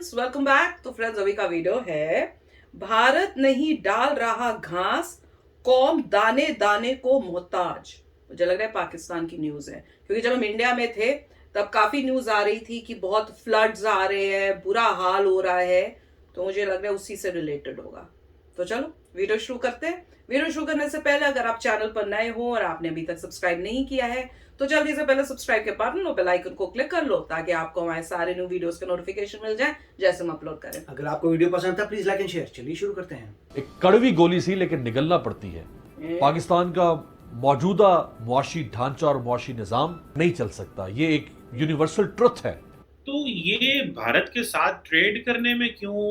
Friends, welcome back. तो friends, अभी का वीडियो है भारत नहीं डाल रहा घास, कौम दाने दाने को मोहताज। मुझे लग रहा है पाकिस्तान की न्यूज है, क्योंकि जब हम इंडिया में थे तब काफी न्यूज आ रही थी कि बहुत फ्लड्स आ रहे हैं, बुरा हाल हो रहा है। तो मुझे लग रहा है उसी से रिलेटेड होगा। तो चलो वीडियो शुरू करते हैं। वीडियो शुरू करने से पहले अगर आप चैनल पर नए हो और आपने अभी तक सब्सक्राइब नहीं किया है तो जल्दी से पहले सब्सक्राइब के बटन और बेल आइकन को क्लिक कर लो, ताकि आपको हमारे सारे न्यू वीडियोस के नोटिफिकेशन मिल जाए जैसे हम अपलोड करें। अगर आपको वीडियो पसंद था प्लीज लाइक एंड शेयर। चलिए शुरू करते हैं। एक कड़वी गोली सी लेकिन निगलना पड़ती है। पाकिस्तान का मौजूदा मुआशी ढांचा और मुआशी निजाम नहीं चल सकता, ये एक यूनिवर्सल ट्रुथ है। तो ये भारत के साथ ट्रेड करने में क्यों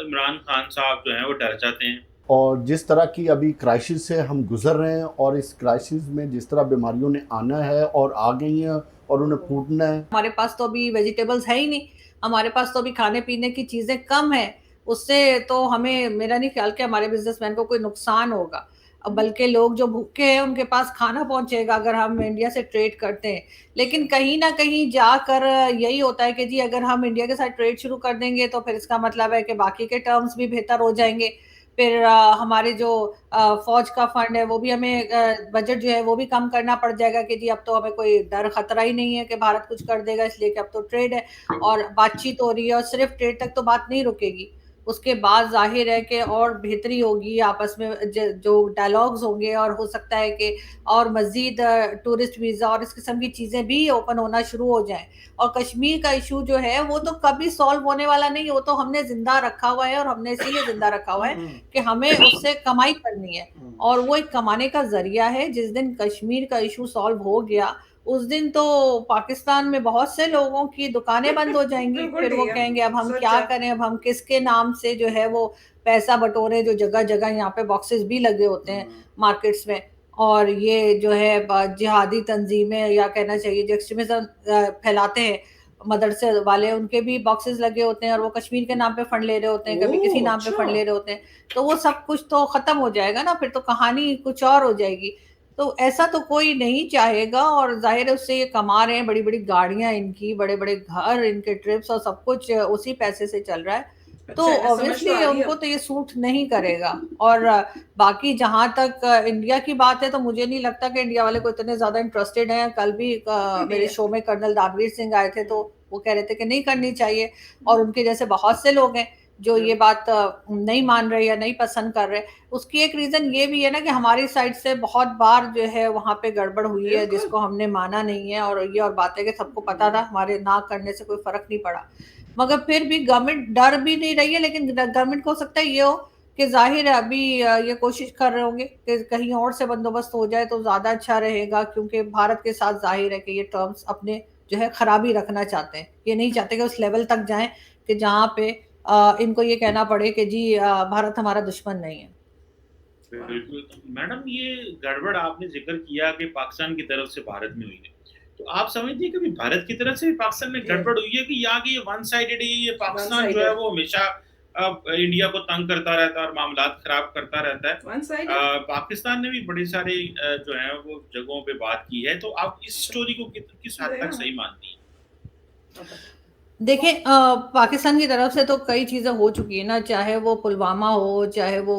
इमरान खान साहब जो हैं वो डर जाते हैं? और जिस तरह की अभी क्राइसिस से हम गुजर रहे हैं और इस क्राइसिस में जिस तरह बीमारियों ने आना है और आ गई हैं और उन्हें फूटना है। हमारे पास तो अभी वेजिटेबल्स है ही नहीं, हमारे पास तो अभी खाने पीने की चीज़ें कम है। उससे तो हमें, मेरा नहीं ख्याल कि हमारे बिजनेसमैन को कोई नुकसान होगा। अब बल्कि लोग जो भूखे हैं उनके पास खाना पहुंचेगा अगर हम इंडिया से ट्रेड करते हैं। लेकिन कहीं ना कहीं जाकर यही होता है कि जी अगर हम इंडिया के साथ ट्रेड शुरू कर देंगे तो फिर इसका मतलब है कि बाकी के टर्म्स भी बेहतर हो जाएंगे। फिर हमारे जो फौज का फंड है वो भी हमें, बजट जो है वो भी कम करना पड़ जाएगा कि जी अब तो हमें कोई डर खतरा ही नहीं है कि भारत कुछ कर देगा, इसलिए कि अब तो ट्रेड है और बातचीत हो रही है। और सिर्फ ट्रेड तक तो बात नहीं रुकेगी, उसके बाद जाहिर है कि और बेहतरी होगी आपस में, जो डायलॉग्स होंगे और हो सकता है कि और मजीद टूरिस्ट वीज़ा और इस किस्म की चीज़ें भी ओपन होना शुरू हो जाएं। और कश्मीर का इशू जो है वो तो कभी सॉल्व होने वाला नहीं, वो तो हमने जिंदा रखा हुआ है और हमने इसीलिए जिंदा रखा हुआ है कि हमें उससे कमाई करनी है और वो एक कमाने का जरिया है। जिस दिन कश्मीर का इशू सॉल्व हो गया उस दिन तो पाकिस्तान में बहुत से लोगों की दुकानें बंद हो जाएंगी। फिर वो कहेंगे अब हम क्या करें, अब हम किसके नाम से जो है वो पैसा बटोरे। जो जगह जगह यहाँ पे बॉक्सेस भी लगे होते हैं मार्केट्स में, और ये जो है जिहादी तंजीमें या कहना चाहिए जो एक्सट्रीमिज्म फैलाते हैं मदरसे वाले, उनके भी बॉक्सेस लगे होते हैं और वो कश्मीर के नाम पे फंड ले रहे होते हैं, कभी किसी नाम पे फंड ले रहे होते हैं। तो वो सब कुछ तो खत्म हो जाएगा ना, फिर तो कहानी कुछ और हो जाएगी। तो ऐसा तो कोई नहीं चाहेगा और जाहिर है उससे ये कमा रहे हैं, बड़ी बड़ी गाड़ियां इनकी, बड़े बड़े घर, इनके ट्रिप्स और सब कुछ उसी पैसे से चल रहा है। तो ऑब्वियसली उनको तो ये सूट नहीं करेगा। और बाकी जहां तक इंडिया की बात है तो मुझे नहीं लगता कि इंडिया वाले को इतने ज्यादा इंटरेस्टेड हैं। कल भी मेरे शो में कर्नल दानवीर सिंह आए थे तो वो कह रहे थे कि नहीं करनी चाहिए, और उनके जैसे बहुत से लोग हैं जो ये बात नहीं मान रहे या नहीं पसंद कर रहे। उसकी एक रीजन ये भी है ना कि हमारी साइड से बहुत बार जो है वहां पे गड़बड़ हुई है जिसको हमने माना नहीं है, और ये और बात है कि सबको पता था, हमारे ना करने से कोई फर्क नहीं पड़ा। मगर फिर भी गवर्नमेंट डर भी नहीं रही है। लेकिन गवर्नमेंट को हो सकता है ये हो कि जाहिर है अभी ये कोशिश कर रहे होंगे कि कहीं और से बंदोबस्त हो जाए तो ज्यादा अच्छा रहेगा, क्योंकि भारत के साथ जाहिर है कि ये टर्म्स अपने जो है खराबी रखना चाहते हैं। ये नहीं चाहते कि उस लेवल तक जाएं कि जहाँ पे इनको ये कहना पड़े कि जी भारत हमारा दुश्मन नहीं है। बिल्कुल मैडम, ये गड़बड़ आपने जिक्र किया कि पाकिस्तान की तरफ से भारत में हुई है, तो आप समझती हैं कभी भारत की तरफ से भी पाकिस्तान में गड़बड़ हुई है कि यहाँ की ये वन साइडेड है, ये पाकिस्तान जो है वो हमेशा इंडिया को तंग करता रहता है और मामलात खराब करता रहता है। पाकिस्तान ने भी बड़ी सारी जो है वो जगहों पे बात की है, तो आप इस स्टोरी को किस हद तक सही मानती हैं? देखें, पाकिस्तान की तरफ से तो कई चीज़ें हो चुकी है ना, चाहे वो पुलवामा हो, चाहे वो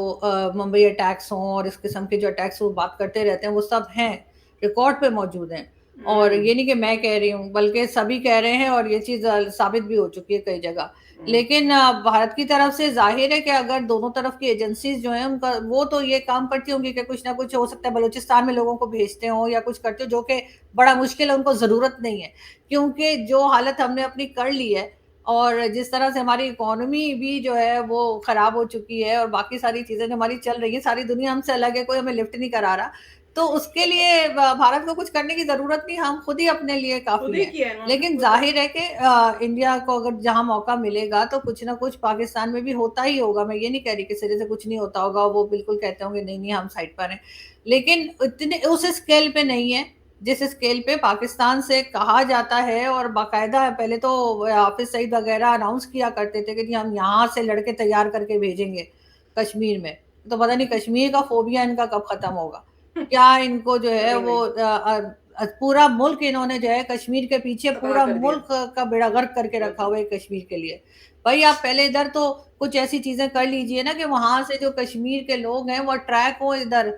मुंबई अटैक्स हों, और इस किस्म के जो अटैक्स वो बात करते रहते हैं वो सब हैं, रिकॉर्ड पे मौजूद हैं। और ये नहीं कि मैं कह रही हूँ बल्कि सभी कह रहे हैं, और ये चीज़ साबित भी हो चुकी है कई जगह। लेकिन भारत की तरफ से जाहिर है कि अगर दोनों तरफ की एजेंसीज जो हैं उनका, वो तो ये काम करती होंगी कि कुछ ना कुछ हो सकता है बलूचिस्तान में लोगों को भेजते हो या कुछ करते हो, जो कि बड़ा मुश्किल है, उनको ज़रूरत नहीं है। क्योंकि जो हालत हमने अपनी कर ली है और जिस तरह से हमारी इकोनॉमी भी जो है वो खराब हो चुकी है और बाकी सारी चीजें जो हमारी चल रही है, सारी दुनिया हमसे अलग है, कोई हमें लिफ्ट नहीं करा रहा। तो उसके लिए भारत को कुछ करने की जरूरत नहीं, हम खुद ही अपने लिए काफी है। लेकिन जाहिर है कि इंडिया को अगर जहां मौका मिलेगा तो कुछ ना कुछ पाकिस्तान में भी होता ही होगा। मैं ये नहीं कह रही कि सिरे से कुछ नहीं होता होगा, वो बिल्कुल कहते होंगे नहीं नहीं हम साइड पर हैं, लेकिन इतने उस स्केल पे नहीं है जिस स्केल पे पाकिस्तान से कहा जाता है। और बाकायदा पहले तो हाफिज सईद वगैरह अनाउंस किया करते थे कि जी हम यहाँ से लड़के तैयार करके भेजेंगे कश्मीर में। तो पता नहीं कश्मीर का फोबिया इनका कब खत्म होगा। क्या इनको जो है वो पूरा मुल्क इन्होंने जो है कश्मीर के पीछे तबाह पूरा कर दिया। मुल्क का बेड़ा गर्क करके रखा हुआ है कश्मीर के लिए। भाई आप पहले इधर तो कुछ ऐसी चीजें कर लीजिए ना कि वहां से जो कश्मीर के लोग हैं वो अट्रैक्ट हो इधर,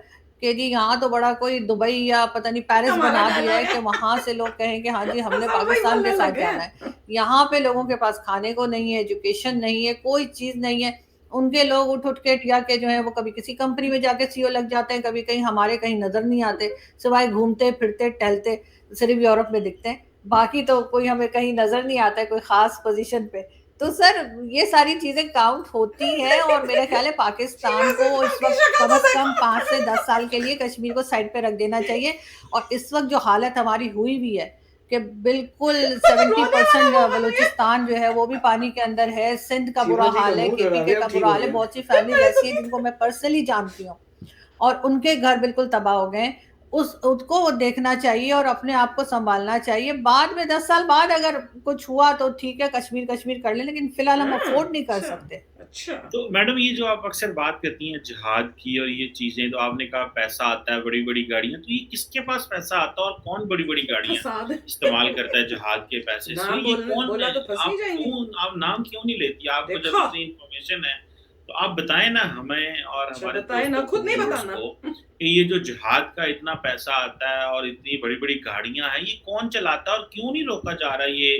कि जी यहाँ तो बड़ा कोई दुबई या पता नहीं पेरिस हमारा बना दिया है डायलॉग कि है। वहां से लोग कहें कि हाँ जी हमने सब वही पाकिस्तान के बोलने साथ लगे जाना हैं। है। यहाँ पे लोगों के पास खाने को नहीं है, एजुकेशन नहीं है, कोई चीज नहीं है। उनके लोग उठ उठ के टिया के जो है वो कभी किसी कंपनी में जाके सीओ लग जाते हैं, कभी कहीं हमारे कहीं नजर नहीं आते, सिवाय घूमते फिरते टहलते सिर्फ यूरोप में दिखते हैं, बाकी तो कोई हमें कहीं नजर नहीं आता है कोई खास पोजीशन पे। तो सर ये सारी चीजें काउंट होती हैं और मेरा ख्याल है पाकिस्तान को इस वक्त कम से कम 5 से 10 साल के लिए कश्मीर को साइड पे रख देना चाहिए। और इस वक्त जो हालत हमारी हुई भी है कि बिल्कुल 70% बलूचिस्तान जो है वो भी पानी के अंदर है, सिंध का बुरा हाल है, केपीके का बुरा हाल है, बहुत सी फैमिली ऐसी है जिनको मैं पर्सनली जानती हूँ और उनके घर बिल्कुल तबाह हो गए। उसको देखना चाहिए और अपने आप को संभालना चाहिए। बाद में 10 साल बाद अगर कुछ हुआ तो ठीक है, कश्मीर कश्मीर कर ले, लेकिन फिलहाल हम अफोर्ड नहीं कर सकते। अच्छा तो मैडम ये जो आप अक्सर बात करती हैं जिहाद की और ये चीजें, तो आपने कहा पैसा आता है, बड़ी बड़ी गाड़ियां, तो ये किसके पास पैसा आता है और कौन बड़ी बड़ी गाड़ियां फसाद इस्तेमाल करता है जिहाद के पैसे से? नाम ये बोलने कौन बोला है? तो फंस ही जाएंगे। आप नाम क्यों नहीं लेती? आपको जब देखो। इतनी इन्फॉर्मेशन है तो आप बताएं ना हमें और अच्छा, हमारे बताएं ना, दोस्तों खुद नहीं viewers बताना। को कि ये जो जिहाद का इतना पैसा आता है और इतनी बड़ी बड़ी गाड़ियां हैं, ये कौन चलाता है और क्यों नहीं रोका जा रहा है? ये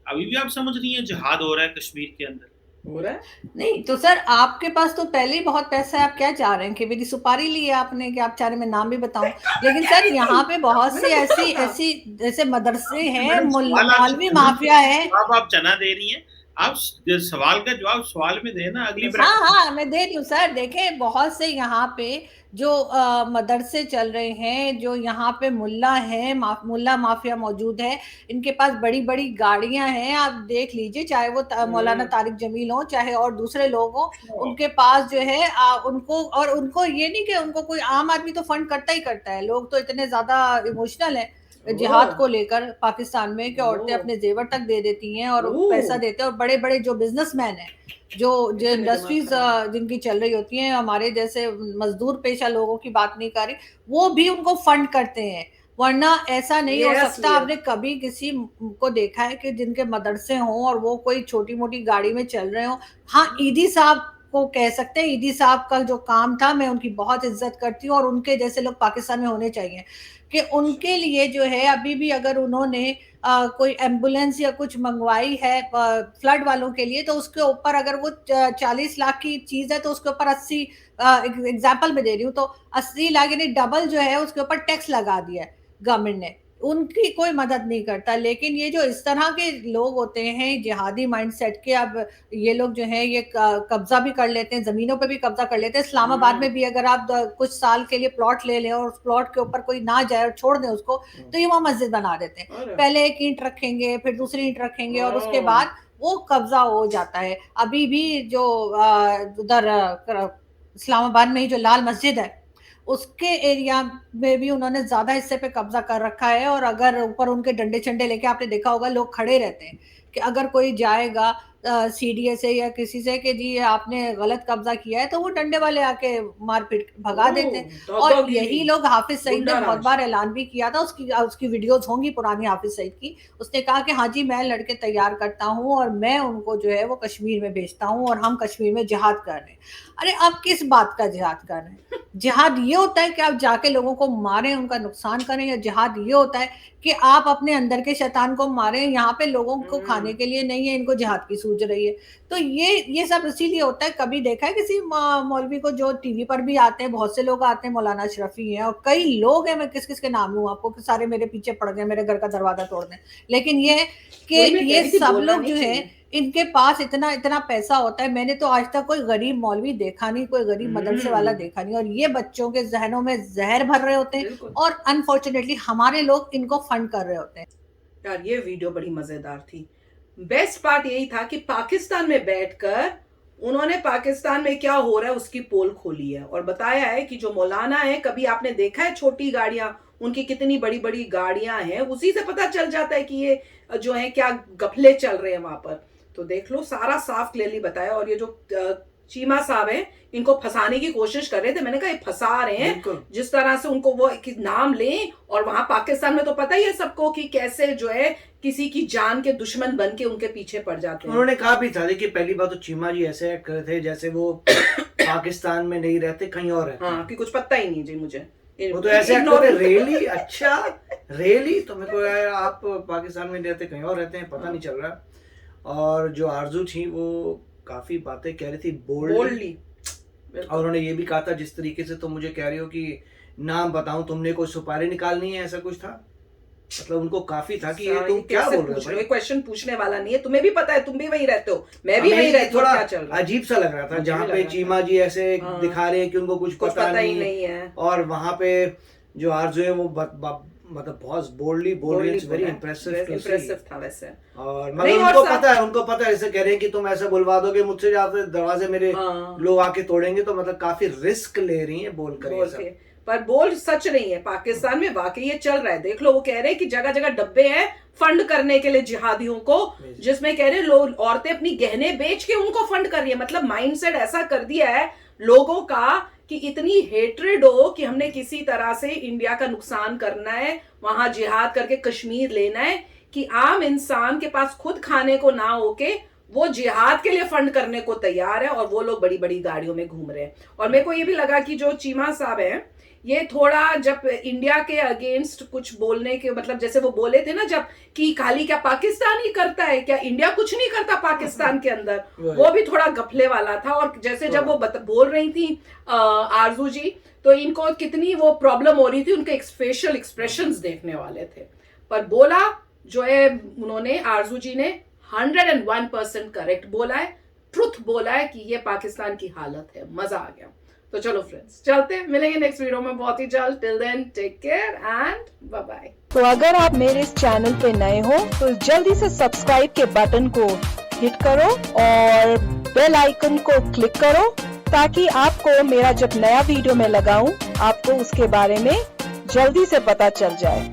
अभी भी आप समझ रही हैं जिहाद हो रहा है कश्मीर के अंदर? हो रहा है। नहीं तो सर आपके पास तो पहले ही बहुत पैसा है, आप क्या चाह रहे हैं कि मेरी सुपारी ली है आपने कि आप चाह रहे हैं मैं नाम भी बताऊं? लेकिन सर यहाँ पे बहुत सी मैंने ऐसी पूछा था। ऐसी जैसे मदरसे हैं, मैडम सवाल आप मौलवी माफिया है। जवाब आप चना दे रही हैं। आप सवाल का जवाब सवाल में देना अगली हाँ ब्रैकेट। हाँ मैं दे रही हूँ सर। देखें बहुत से यहाँ पे जो मदरसे चल रहे हैं, जो यहाँ पे मुल्ला है, मुल्ला माफिया मौजूद है, इनके पास बड़ी बड़ी गाड़ियां हैं। आप देख लीजिए, चाहे वो मौलाना तारिक जमील हो चाहे और दूसरे लोग हो, उनके पास जो है उनको, और उनको ये नहीं कि उनको कोई आम आदमी तो फंड करता ही करता है। लोग तो इतने ज्यादा इमोशनल है जिहाद को लेकर पाकिस्तान में कि औरतें अपने जेवर तक दे देती हैं और पैसा देते हैं। और बड़े बड़े जो बिजनेसमैन हैं, जो इंडस्ट्रीज जिनकी चल रही होती हैं, हमारे जैसे मजदूर पेशा लोगों की बात नहीं कर रही, वो भी उनको फंड करते हैं। वरना ऐसा नहीं हो सकता। आपने कभी किसी को देखा है कि जिनके मदरसे हों और वो कोई छोटी मोटी गाड़ी में चल रहे हो? हाँ, ईदी साहब को कह सकते हैं। ईदी साहब का जो काम था, मैं उनकी बहुत इज्जत करती हूँ और उनके जैसे लोग पाकिस्तान में होने चाहिए कि उनके लिए जो है अभी भी अगर उन्होंने कोई एम्बुलेंस या कुछ मंगवाई है फ्लड वालों के लिए, तो उसके ऊपर अगर वो 40 लाख की चीज है तो उसके ऊपर 80, एग्जाम्पल में दे रही हूँ, तो 80 लाख यानी डबल जो है उसके ऊपर टैक्स लगा दिया है गवर्नमेंट ने। उनकी कोई मदद नहीं करता। लेकिन ये जो इस तरह के लोग होते हैं जिहादी माइंडसेट के, अब ये लोग जो है ये कब्जा भी कर लेते हैं, जमीनों पे भी कब्जा कर लेते हैं। इस्लामाबाद में भी अगर आप कुछ साल के लिए प्लॉट ले लें और उस प्लॉट के ऊपर कोई ना जाए और छोड़ दें उसको, तो ये वहां मस्जिद बना देते हैं। पहले एक ईंट रखेंगे, फिर दूसरी ईंट रखेंगे और उसके बाद वो कब्जा हो जाता है। अभी भी जो उधर इस्लामाबाद में ही जो लाल मस्जिद है, उसके एरिया में भी उन्होंने ज्यादा हिस्से पे कब्जा कर रखा है। और अगर ऊपर उनके डंडे चंडे लेके, आपने देखा होगा लोग खड़े रहते हैं कि अगर कोई जाएगा सीडीए से या किसी से कि जी आपने गलत कब्जा किया है, तो वो डंडे वाले आके मारपीट भगा देते हैं। और यही लोग, हाफिज सईद ने बहुत बार ऐलान भी किया था, उसकी वीडियोस होंगी पुरानी हाफिज सईद की। उसने कहा कि हाँ जी मैं लड़के तैयार करता हूँ और मैं उनको जो है वो कश्मीर में भेजता हूँ और हम कश्मीर में जिहाद कर रहे हैं। अरे आप किस बात का जिहाद कर रहे हैं? जिहाद ये होता है कि आप जाके लोगों को मारें, उनका नुकसान करें? या जिहाद ये होता है कि आप अपने अंदर के शैतान को मारें? यहाँ पे लोगों को खाने के लिए नहीं है, इनको जिहाद की सूझ रही है। तो ये सब इसीलिए होता है। कभी देखा है किसी मौलवी को, जो टीवी पर भी आते हैं, बहुत से लोग आते हैं, मौलाना अशरफी हैं और कई लोग हैं, मैं किस किस के नाम लूं आपको कि सारे मेरे पीछे पड़ गए, मेरे घर का दरवाजा तोड़ दें। लेकिन ये है कि ये सब लोग जो है, इनके पास इतना इतना पैसा होता है। मैंने तो आज तक कोई गरीब मौलवी देखा नहीं, कोई गरीब मदरसे वाला देखा नहीं, और ये बच्चों के जहनों में जहर भर रहे होते हैं और अनफॉर्चुनेटली हमारे लोग इनको फंड कर रहे होते हैं। यार ये वीडियो बड़ी मजेदार थी। बेस्ट पार्ट यही था कि पाकिस्तान में बैठकर उन्होंने पाकिस्तान में क्या हो रहा है उसकी पोल खोली है और बताया है कि जो मौलाना है, कभी आपने देखा है छोटी गाड़ियां, उनकी कितनी बड़ी बड़ी गाड़ियां हैं, उसी से पता चल जाता है कि ये जो है क्या गफले चल रहे हैं वहां पर। तो देख लो, सारा साफ क्लियरली बताया। और ये जो चीमा साहब हैं, इनको फंसाने की कोशिश कर रहे थे। मैंने कहा ये फंसा रहे हैं, बिल्कुल। जिस तरह से उनको वो एक नाम लें, और वहां पाकिस्तान में तो पता ही है सबको कि कैसे जो है किसी की जान के दुश्मन बन के उनके पीछे पड़ जाते हैं। उन्होंने कहा भी था, देखिए पहली बात तो चीमा जी ऐसे एक्ट कर रहे थे जैसे वो पाकिस्तान में नहीं रहते, कहीं और रहते। हाँ, कि कुछ पता ही नहीं जी मुझे। वो तो ऐसे एक्ट कर रहे, रियली अच्छा, रियली, तो मेरे को यार आप पाकिस्तान में रहते कहीं और रहते हैं, पता नहीं चल रहा। और जो आरजू थी वो काफी बातें कह रही थी बोल्डली, और उन्होंने ये भी कहा था जिस तरीके से तुम मुझे कह रही हो कि नाम बताऊं, तुमने कोई सुपारी निकालनी है, ऐसा कुछ था। मतलब उनको काफी था कि ये तुम क्या बोल रहे हो भाई? क्वेश्चन पूछने वाला नहीं है, तुम्हें भी पता है, तुम भी वहीं रहते हो, मैं भी वहीं रहती हूँ, क्या चल रहा है? अजीब सा लग रहा था जहाँ पे चीमा जी ऐसे दिखा रहे हैं कि उनको कुछ पता ही नहीं है, और वहां पे जो आरजू है वो मतलब बहुत बोल्डली बोल रही है, वेरी इंप्रेसिव था वैसे। और मतलब उनको पता है, ऐसे कह रहे हैं कि तुम ऐसे बुलवा दोगे मुझसे, जहाँ पे दरवाजे मेरे लोग आके तोड़ेंगे, तो मतलब काफी रिस्क ले रही है बोल कर। पर बोल सच नहीं है, पाकिस्तान में वाकई ये चल रहा है। देख लो, वो कह रहे हैं कि जगह जगह डब्बे हैं फंड करने के लिए जिहादियों को, जिसमें कह रहे हैं लोग, औरतें अपनी गहने बेच के उनको फंड कर रही है। मतलब माइंडसेट ऐसा कर दिया है लोगों का कि इतनी हेट्रेड हो कि हमने किसी तरह से इंडिया का नुकसान करना है, वहां जिहाद करके कश्मीर लेना है, कि आम इंसान के पास खुद खाने को ना होके वो जिहाद के लिए फंड करने को तैयार है, और वो लोग बड़ी बड़ी गाड़ियों में घूम रहे हैं। और मेरे को ये भी लगा कि जो चीमा साहब हैं, ये थोड़ा जब इंडिया के अगेंस्ट कुछ बोलने के, मतलब जैसे वो बोले थे ना जब कि खाली क्या पाकिस्तान ही करता है, क्या इंडिया कुछ नहीं करता पाकिस्तान के अंदर, वो भी थोड़ा गफले वाला था। और जैसे जब वो बोल रही थी आरजू जी, तो इनको कितनी वो प्रॉब्लम हो रही थी, उनके फेशियल एक्सप्रेशंस देखने वाले थे। पर बोला जो है उन्होंने, आरजू जी ने 101% करेक्ट बोला है, ट्रुथ बोला है कि ये पाकिस्तान की हालत है। मजा आ गया। तो चलो फ्रेंड्स, चलते हैं, मिलेंगे नेक्स्ट वीडियो में बहुत ही जल्द। Till then take care and bye bye. तो अगर आप मेरे इस चैनल पे नए हो तो जल्दी से सब्सक्राइब के बटन को हिट करो और बेल आइकन को क्लिक करो, ताकि आपको मेरा जब नया वीडियो मैं लगाऊं आपको उसके बारे में जल्दी से पता चल जाए।